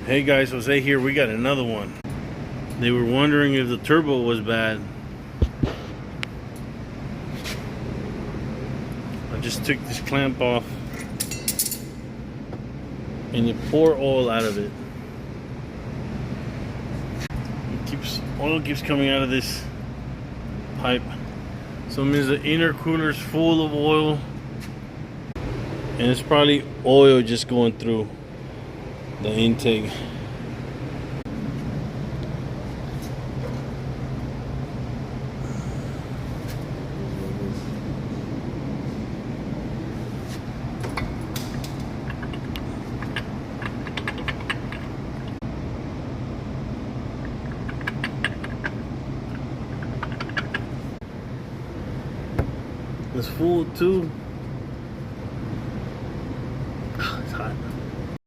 Hey guys, Jose here. We got another one. They were wondering if the turbo was bad. I just took this clamp off and you pour oil out of it. Oil keeps coming out of this pipe. So it means the inner cooler is full of oil. And it's probably oil just going through the intake. It's full too.